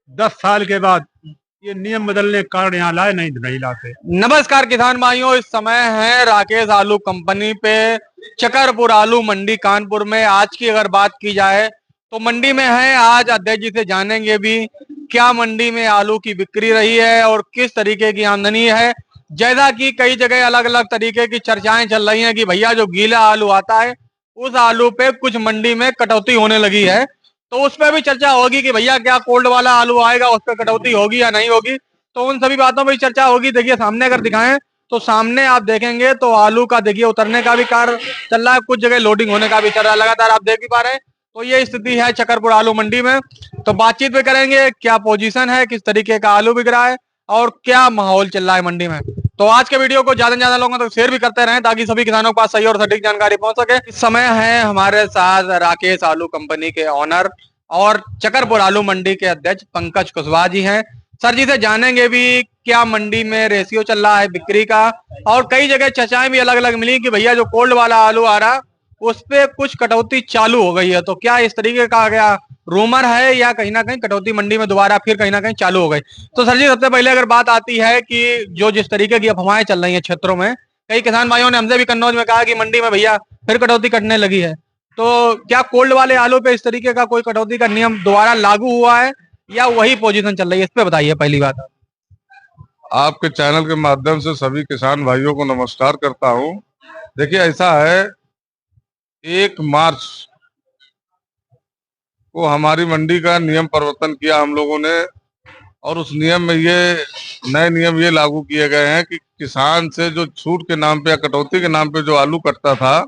10 साल के बाद ये नियम बदलने के कारण यहाँ लाए, नहीं नहीं लाते। नमस्कार किसान भाइयों, इस समय है राकेश आलू कंपनी पे चकरपुर आलू मंडी कानपुर में। आज की अगर बात की जाए तो मंडी में है, आज अध्यक्ष जी से जानेंगे भी क्या मंडी में आलू की बिक्री रही है और किस तरीके की आमदनी है। जैसा कि कई जगह अलग अलग तरीके की चर्चाएं चल रही हैं कि भैया जो गीला आलू आता है उस आलू पे कुछ मंडी में कटौती होने लगी है, तो उस पर भी चर्चा होगी कि भैया क्या कोल्ड वाला आलू आएगा उस पर कटौती होगी या नहीं होगी। तो उन सभी बातों पर चर्चा होगी। देखिए सामने अगर दिखाएं तो सामने आप देखेंगे तो आलू का देखिए उतरने का भी कार्य चल रहा है, कुछ जगह लोडिंग होने का भी चल रहा है, लगातार आप देख ही पा रहे हैं। तो ये स्थिति है चकरपुर आलू मंडी में। तो बातचीत भी करेंगे, क्या पोजीशन है, किस तरीके का आलू बिक रहा है और क्या माहौल चल रहा है मंडी में। तो आज के वीडियो को ज्यादा से ज्यादा लोगों तक शेयर भी करते रहें ताकि सभी किसानों के पास सही और सटीक जानकारी पहुंच सके। इस समय है हमारे साथ राकेश आलू कंपनी के ऑनर और चकरपुर आलू मंडी के अध्यक्ष पंकज कुशवाहा जी हैं। सर जी से जानेंगे भी क्या मंडी में रेशियो चल रहा है बिक्री का, और कई जगह चर्चाएं भी अलग अलग मिली कि भैया जो कोल्ड वाला आलू आ रहा उस पे कुछ कटौती चालू हो गई है। तो क्या इस तरीके का क्या रूमर है या कहीं ना कहीं कटौती मंडी में दोबारा फिर कहीं ना कहीं चालू हो गई। तो सर जी सबसे पहले अगर बात आती है कि जो जिस तरीके की अफवाहें चल रही हैं क्षेत्रों में, कई किसान भाइयों ने हमसे भी कन्नौज में कहा कि मंडी में भैया फिर कटौती कटने लगी है, तो क्या कोल्ड वाले आलू पे इस तरीके का कोई कटौती का नियम दोबारा लागू हुआ है या वही पोजीशन चल रही है, इस पे बताइए पहली बात। आपके चैनल के माध्यम से सभी किसान भाइयों को नमस्कार करता हूं। देखिए ऐसा है, 1 मार्च को हमारी मंडी का नियम परिवर्तन किया हम लोगों ने, और उस नियम में ये नए नियम ये लागू किए गए हैं कि किसान से जो छूट के नाम पे या कटौती के नाम पे जो आलू कटता था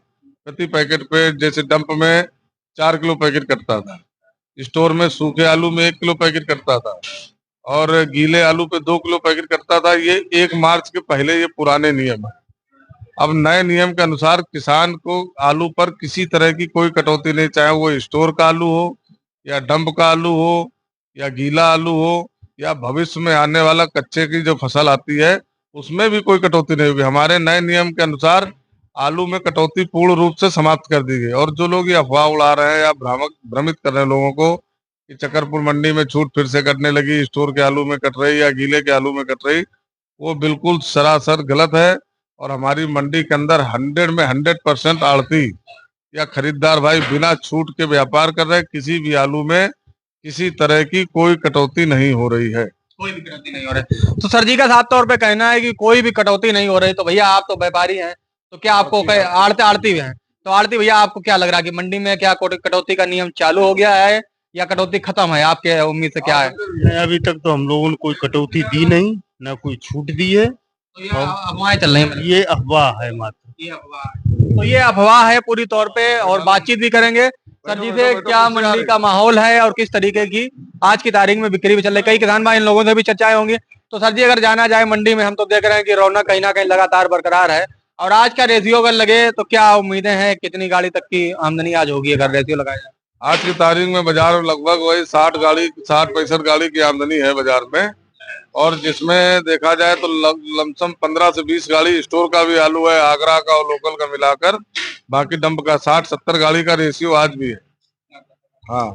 प्रति पैकेट पे, जैसे डंप में 4 किलो पैकेट कटता था, स्टोर में सूखे आलू में 1 किलो पैकेट कटता था और गीले आलू पे 2 किलो पैकेट कटता था। ये 1 मार्च के पहले ये पुराने नियम है। अब नए नियम के अनुसार किसान को आलू पर किसी तरह की कोई कटौती नहीं, चाहे वो स्टोर का आलू हो या डंप का आलू हो या गीला आलू हो या भविष्य में आने वाला कच्चे की जो फसल आती है उसमें भी कोई कटौती नहीं होगी। हमारे नए नियम के अनुसार आलू में कटौती पूर्ण रूप से समाप्त कर दी गई। और जो लोग ये अफवाह उड़ा रहे हैं या भ्रमित कर रहे हैं लोगों को कि चकरपुर मंडी में छूट फिर से कटने लगी, स्टोर के आलू में कट रही या गीले के आलू में कट रही, वो बिल्कुल सरासर गलत है। और हमारी मंडी के अंदर 100 में 100% आड़ती या खरीदार भाई बिना छूट के व्यापार कर रहे, किसी भी आलू में किसी तरह की कोई कटौती नहीं हो रही है, कोई भी कटौती नहीं हो रही। तो सर जी का साफ तौर पे कहना है कि कोई भी कटौती नहीं हो रही। तो भैया आप तो व्यापारी हैं, तो क्या आपको आड़ती हैं, तो आड़ती भैया आपको क्या लग रहा है कि मंडी में क्या कटौती का नियम चालू हो गया है या कटौती खत्म है, आपके उम्मीद से क्या है। अभी तक तो हम लोगों ने कोई कटौती दी नहीं, ना कोई छूट दी है। तो ये अफवाहें चल रही हैं, ये अफवाह है मात्र। ये अफवाह है। तो ये अफवाह है पूरी तौर पे। और बातचीत भी करेंगे सर जी से, क्या मंडी का माहौल है और किस तरीके की आज की तारीख में बिक्री भी चल रही है। कई किसान भाई इन लोगों से भी चर्चाएं होंगी। तो सर जी अगर जाना जाए मंडी में, हम तो देख रहे हैं कि रौनक कहीं ना कहीं लगातार बरकरार है, और आज का रेशियो अगर लगे तो क्या उम्मीदें हैं, कितनी गाड़ी तक की आमदनी आज होगी अगर रेशियो लगाया जाए। आज की तारीख में बाजार में लगभग वही 60-65 गाड़ी की आमदनी है बाजार में, और जिसमें देखा जाए तो लमसम 15 से 20 गाड़ी स्टोर का भी आलू है, आगरा का और लोकल का मिलाकर, बाकी डंप का 60-70 गाड़ी का रेशियो आज भी है। हाँ,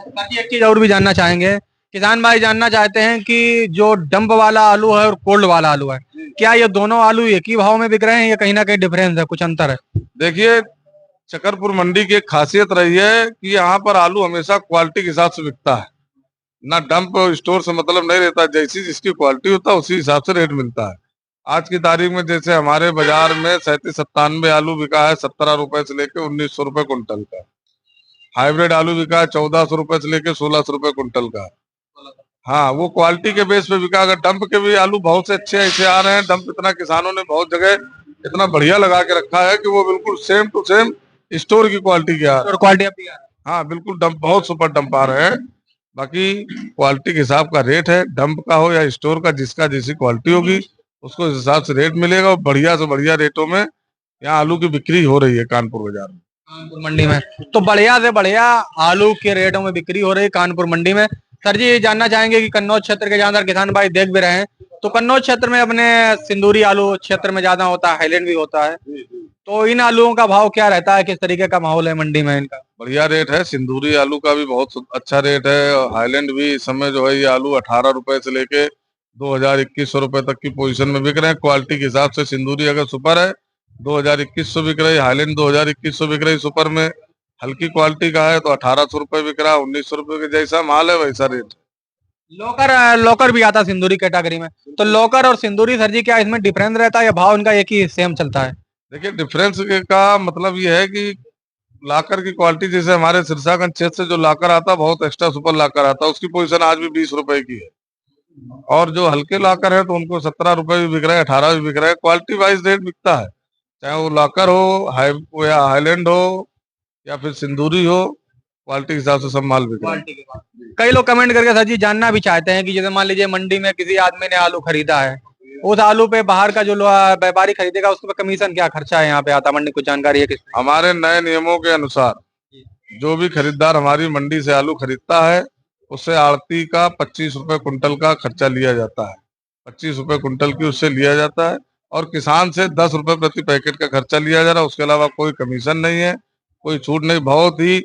बाकी एक चीज और भी जानना चाहेंगे, किसान भाई जानना चाहते हैं कि जो डंप वाला आलू है और कोल्ड वाला आलू है, क्या ये दोनों आलू एक ही भाव में बिक रहे हैं या कहीं ना कहीं डिफरेंस है, कुछ अंतर है। देखिए चकरपुर मंडी की एक खासियत रही है कि यहाँ पर आलू हमेशा क्वालिटी के हिसाब से बिकता है, ना डंप स्टोर से मतलब नहीं रहता, जैसी जिसकी क्वालिटी होता है उसी हिसाब से रेट मिलता है। आज की तारीख में जैसे हमारे बाजार में 37-97 आलू बिका है 17 रुपए से लेके 1900 रुपए कुंटल का। हाइब्रिड आलू बिका है 1400 रुपए से लेके 1600 रुपए कुंटल का। हाँ, वो क्वालिटी के बेस पे बिका। अगर डंप के भी आलू बहुत से अच्छे ऐसे आ रहे हैं, डंप इतना किसानों ने बहुत जगह इतना बढ़िया लगा के रखा है कि वो बिल्कुल सेम टू सेम स्टोर की क्वालिटी के आ रहे हैं। क्वालिटी हाँ बिल्कुल, डंप बहुत सुपर डंप आ रहे हैं। बाकी क्वालिटी के हिसाब का रेट है, डंप का हो या स्टोर का, जिसका जैसी क्वालिटी होगी उसको इस हिसाब से रेट मिलेगा। और बढ़िया से बढ़िया रेटों में यहाँ आलू की बिक्री हो रही है कानपुर बाजार में, कानपुर मंडी में। तो बढ़िया से बढ़िया आलू के रेटों में बिक्री हो रही है कानपुर मंडी में। सर जी जानना चाहेंगे कि कन्नौज क्षेत्र के जहाँ किसान भाई देख भी रहे हैं, तो कन्नौज क्षेत्र में अपने सिंदूरी आलू क्षेत्र में ज्यादा होता है, हाईलैंड भी होता है, तो इन आलूओं का भाव क्या रहता है, किस तरीके का माहौल है मंडी में इनका। बढ़िया रेट है। सिंदूरी आलू का भी बहुत अच्छा रेट है। और हाईलैंड भी इस समय जो है ये आलू 18 रुपए से लेके 2000-2100 रुपए तक की पोजीशन में बिक रहे हैं। क्वालिटी के हिसाब से सिंदूरी अगर सुपर है 2000-2100 बिक रही है, हाईलैंड 2000-2100 बिक रही सुपर में। हल्की क्वालिटी का है तो 1800 रुपए बिक रहा है। 1900 रुपए के जैसा माल है वैसा रेट। लोकर लोकर भी आता है सिंदूरी कैटेगरी में, तो लोकर और सिंदूरी सर जी क्या इसमें डिफरेंस रहता है या भाव इनका एक ही सेम चलता है? देखिए डिफरेंस का मतलब ये है कि लाकर की क्वालिटी, जैसे हमारे सिरसागंज क्षेत्र से जो लाकर आता है बहुत एक्स्ट्रा सुपर लाकर आता है, उसकी पोजीशन आज भी 20 रुपए की है। और जो हल्के लाकर है तो उनको 17 रुपए भी बिक रहे हैं, 18 भी बिक रहे हैं। क्वालिटी वाइज रेट बिकता है, चाहे वो लाकर हो, या हाईलैंड हो या फिर सिंदूरी हो, क्वालिटी के हिसाब से सब माल बिक रहा है। कई लोग कमेंट करके सर जी जानना भी चाहते हैं कि जैसे मान लीजिए मंडी में किसी आदमी ने आलू खरीदा है, उस आलू पे बाहर का जो व्यापारी खरीदेगा उसके पे कमीशन क्या खर्चा है यहाँ पे आता मंडी, कुछ जानकारी है किसी? हमारे नए नियमों के अनुसार जो भी खरीदार हमारी मंडी से आलू खरीदता है उससे आड़ती का 25 रुपए कुंटल का खर्चा लिया जाता है। 25 रुपए कुंटल की उससे लिया जाता है। और किसान से 10 रुपए प्रति पैकेट का खर्चा लिया जा रहा है। उसके अलावा कोई कमीशन नहीं है, कोई छूट नहीं। बहुत ही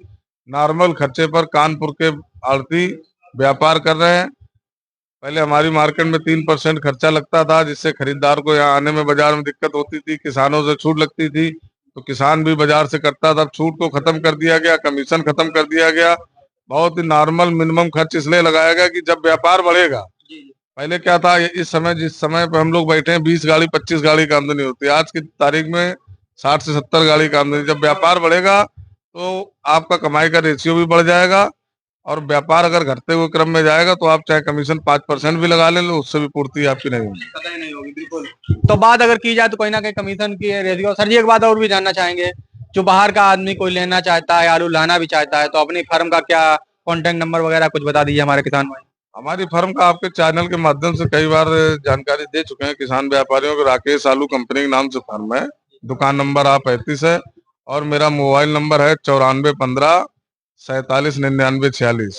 नॉर्मल खर्चे पर कानपुर के आड़ती व्यापार कर रहे हैं। पहले हमारी मार्केट में 3% खर्चा लगता था, जिससे खरीदार को यहाँ आने में बाजार में दिक्कत होती थी। किसानों से छूट लगती थी तो किसान भी बाजार से करता था। छूट को खत्म कर दिया गया, कमीशन खत्म कर दिया गया। बहुत ही नॉर्मल मिनिमम खर्च इसलिए लगाया गया कि जब व्यापार बढ़ेगा, पहले क्या था, इस समय जिस समय पे हम लोग बैठे हैं 20 गाड़ी 25 गाड़ी का आमदनी होती है, आज की तारीख में 60 से 70 गाड़ी का आमदनी। जब व्यापार बढ़ेगा तो आपका कमाई का रेशियो भी बढ़ जाएगा। और व्यापार अगर घटते हुए क्रम में जाएगा तो आप चाहे कमीशन 5% भी लगा लें, उससे भी पूर्ति आपकी नहीं होगी। पता ही नहीं होगी, बिल्कुल। तो बात अगर की जाए तो कहीं ना कहीं कमीशन की रेशियो। सर जी एक बात और भी जानना चाहेंगे, जो बाहर का आदमी कोई लेना चाहता है, आलू लाना भी चाहता है, तो अपनी फर्म का क्या कॉन्टेक्ट नंबर वगैरह कुछ बता दीजिए हमारे किसान भाई। हमारी फर्म का आपके चैनल के माध्यम से कई बार जानकारी दे चुके हैं किसान व्यापारियों को। राकेश आलू कंपनी के नाम से फर्म है। दुकान नंबर A35 है और मेरा मोबाइल नंबर है 9415 479946।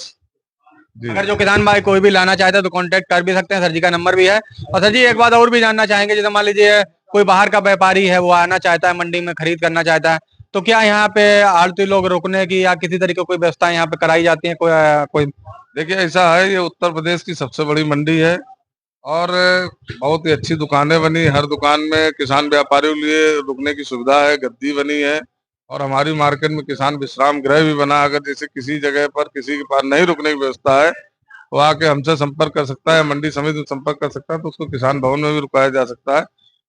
अगर जो किसान भाई कोई भी लाना चाहता है तो कांटेक्ट कर भी सकते हैं, सर जी का नंबर भी है। और सर जी एक बात और भी जानना चाहेंगे, जैसे मान लीजिए कोई बाहर का व्यापारी है, वो आना चाहता है मंडी में खरीद करना चाहता है, तो क्या यहाँ पे आड़ती लोग रुकने की या किसी तरीके की कोई व्यवस्था यहाँ पे कराई जाती है? कोई देखिए ऐसा है, ये उत्तर प्रदेश की सबसे बड़ी मंडी है और बहुत ही अच्छी दुकानें बनी। हर दुकान में किसान व्यापारियों के लिए रुकने की सुविधा है, गद्दी बनी है। और हमारी मार्केट में किसान विश्राम गृह भी बना। अगर जैसे किसी जगह पर किसी के पास नहीं रुकने की व्यवस्था है तो आके हमसे संपर्क कर सकता है, मंडी समिति में संपर्क कर सकता है, तो उसको किसान भवन में भी रुकाया जा सकता है।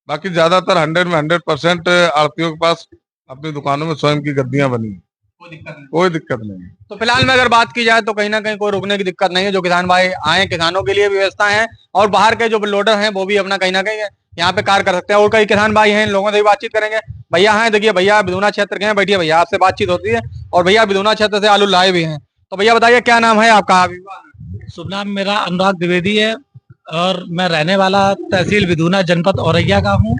बाकी ज्यादातर 100 में 100% आड़तियों के पास अपनी दुकानों में स्वयं की गद्दियां बनी है। कोई दिक्कत नहीं है। तो फिलहाल में अगर बात की जाए तो कहीं ना कहीं कोई रुकने की दिक्कत नहीं है। जो किसान भाई आए, किसानों के लिए भी व्यवस्था है और बाहर के जो लोडर हैं वो भी अपना कहीं ना कहीं यहाँ पे कार्य कर सकते हैं। और कई किसान भाई हैं, इन लोगों से भी बातचीत करेंगे। भैया हैं, देखिए भैया बिदुना क्षेत्र के हैं, बैठिए भैया, आपसे बातचीत होती है। और भैया बिदुना क्षेत्र से आलू लाए भी हैं, तो भैया बताइए क्या नाम है आपका? शुभ नाम मेरा अनुराग द्विवेदी है और मैं रहने वाला तहसील विधुना जनपद औरैया का हूँ।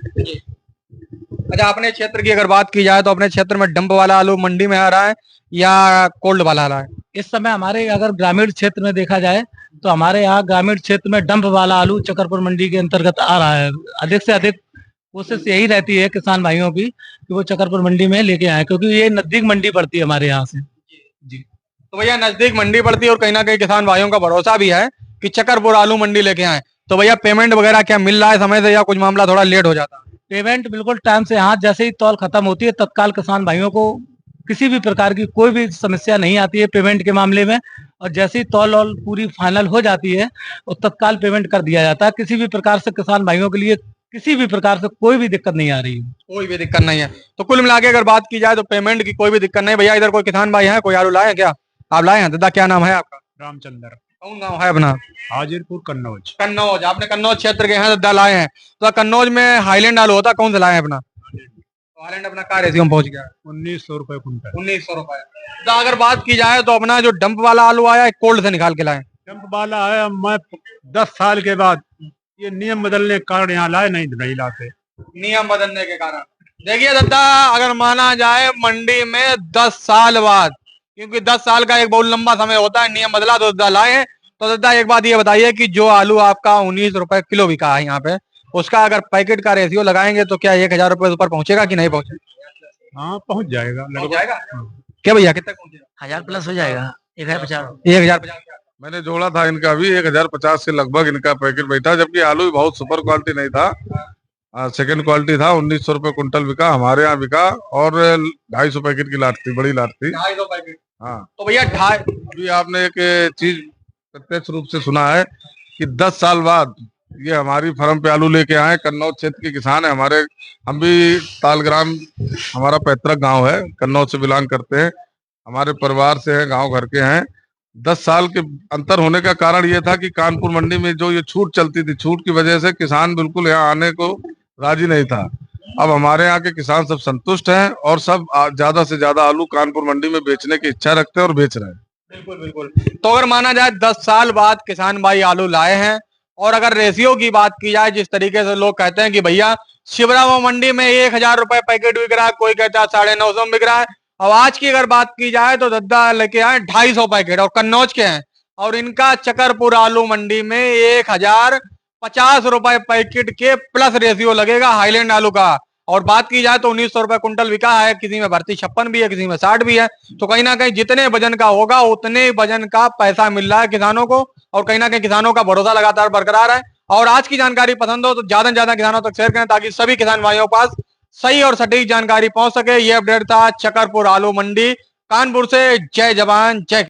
अच्छा, अपने क्षेत्र की अगर बात की जाए तो अपने क्षेत्र में डंप वाला आलू मंडी में आ रहा है या कोल्ड वाला आ रहा है? इस समय हमारे अगर ग्रामीण क्षेत्र में देखा जाए तो हमारे यहाँ ग्रामीण क्षेत्र में डंप वाला आलू चकरपुर मंडी के अंतर्गत आ रहा है। अधिक से अधिक कोशिश यही रहती है किसान भाइयों की कि वो चकरपुर मंडी में लेके आए, क्योंकि ये नजदीक मंडी पड़ती है हमारे यहाँ से। जी, तो भैया नजदीक मंडी पड़ती है और कहीं ना कहीं किसान भाइयों का भरोसा भी है कि चकरपुर आलू मंडी लेके आए। तो भैया पेमेंट वगैरह क्या मिल रहा है समय से या कुछ मामला थोड़ा लेट हो जाता है? पेमेंट बिल्कुल टाइम से, यहाँ जैसे ही तौल खत्म होती है तत्काल किसान भाइयों को किसी भी प्रकार की कोई भी समस्या नहीं आती है पेमेंट के मामले में। और जैसे ही तौल और पूरी फाइनल हो जाती है और तत्काल पेमेंट कर दिया जाता है। किसी भी प्रकार से किसान भाइयों के लिए किसी भी प्रकार से कोई भी दिक्कत नहीं आ रही है। कोई भी दिक्कत नहीं है। तो कुल मिला के अगर बात की जाए तो पेमेंट की कोई भी दिक्कत नहीं। भैया इधर कोई किसान भाई है, कोई आलू लाए हैं क्या? आप लाए हैं? दादा क्या नाम है आपका? रामचंद्र। कौन गाँव है अपना? हाजिरपुर कन्नौज। कन्नौज। आपने कन्नौज क्षेत्र के हैं, दादा लाए हैं। तो कन्नौज में हाईलैंड आलू होता, कौन सा लाए हैं अपना? तो हाईलैंड अपना क्या रेशियो में पहुंच गया? 1900 रुपए कुंटल। 1900 रुपए। तो अगर बात की जाए तो अपना जो डंप वाला आलू आया है कोल्ड से निकाल के लाए? डंप वाला है, मैं 10 साल के बाद ये नियम बदलने के कारण यहाँ लाए, नहीं लाते। नियम बदलने के कारण। देखिए दादा, अगर माना जाए मंडी में 10 साल बाद, क्योंकि 10 साल का एक बहुत लंबा समय होता है, नियम बदला तो दादा लाए हैं। तो दादा एक बात ये बताइए कि जो आलू आपका 19 रुपए किलो बिका है यहाँ पे, उसका अगर पैकेट का रेशियो लगाएंगे तो क्या 1000 रुपए ऊपर पहुंचेगा कि नहीं पहुंचेगा? हाँ पहुंच जाएगा, पहुंच जाएगा। क्या भैया कितना पहुंचे? 1000 प्लस हो जाएगा, 1050। 1050। मैंने जोड़ा था इनका भी 1050 के लगभग इनका पैकेट बैठा, जबकि आलू भी बहुत सुपर क्वालिटी नहीं था, सेकंड क्वालिटी था। 1900 रुपए कुंटल बिका, हमारे यहाँ बिका, और 250 पैकेट की लाट थी, बड़ी लाट थी। 250 पैकेट। हाँ, तो भैया अभी आपने एक चीज प्रत्यक्ष रूप से सुना है कि 10 साल बाद ये हमारी फर्म पे आलू लेके आए। कन्नौज क्षेत्र के किसान है हमारे, हम भी तालग्राम हमारा पैतृक गांव है, कन्नौज से बिलोंग करते हैं, हमारे परिवार से हैं, गांव घर के हैं। 10 साल के अंतर होने का कारण ये था कि कानपुर मंडी में जो ये छूट चलती थी, छूट की वजह से किसान बिल्कुल यहाँ आने को राजी नहीं था। अब हमारे यहाँ के किसान सब संतुष्ट हैं और सब ज्यादा से ज्यादा आलू कानपुर मंडी में बेचने की इच्छा रखते हैं और बेच रहे हैं। बिल्कुल बिल्कुल। तो अगर माना जाए 10 साल बाद किसान भाई आलू लाए हैं, और अगर रेशियो की बात की जाए, जिस तरीके से लोग कहते हैं कि भैया शिवरामा मंडी में 1000 रुपए पैकेट बिक रहा है, कोई कहता है 950 में बिक रहा है, अब आज की अगर बात की जाए तो दद्दा लेके आए 250 पैकेट और कन्नौज के हैं, और इनका चकरपुर आलू मंडी में 1050 रुपए पैकेट के प्लस रेशियो लगेगा हाईलैंड आलू का। और बात की जाए तो 1900 रुपए कुंटल बिका है, किसी में भर्ती 56 भी है, किसी में 60 भी है। तो कहीं ना कहीं जितने वजन का होगा उतने वजन का पैसा मिल रहा है किसानों को, और कहीं ना कहीं किसानों का भरोसा लगातार बरकरार है। और आज की जानकारी पसंद हो तो ज्यादा से ज्यादा किसानों तक शेयर करें, ताकि सभी किसान भाइयों के पास सही और सटीक जानकारी पहुंच सके। ये अपडेट था चकरपुर आलू मंडी कानपुर से। जय जवान जय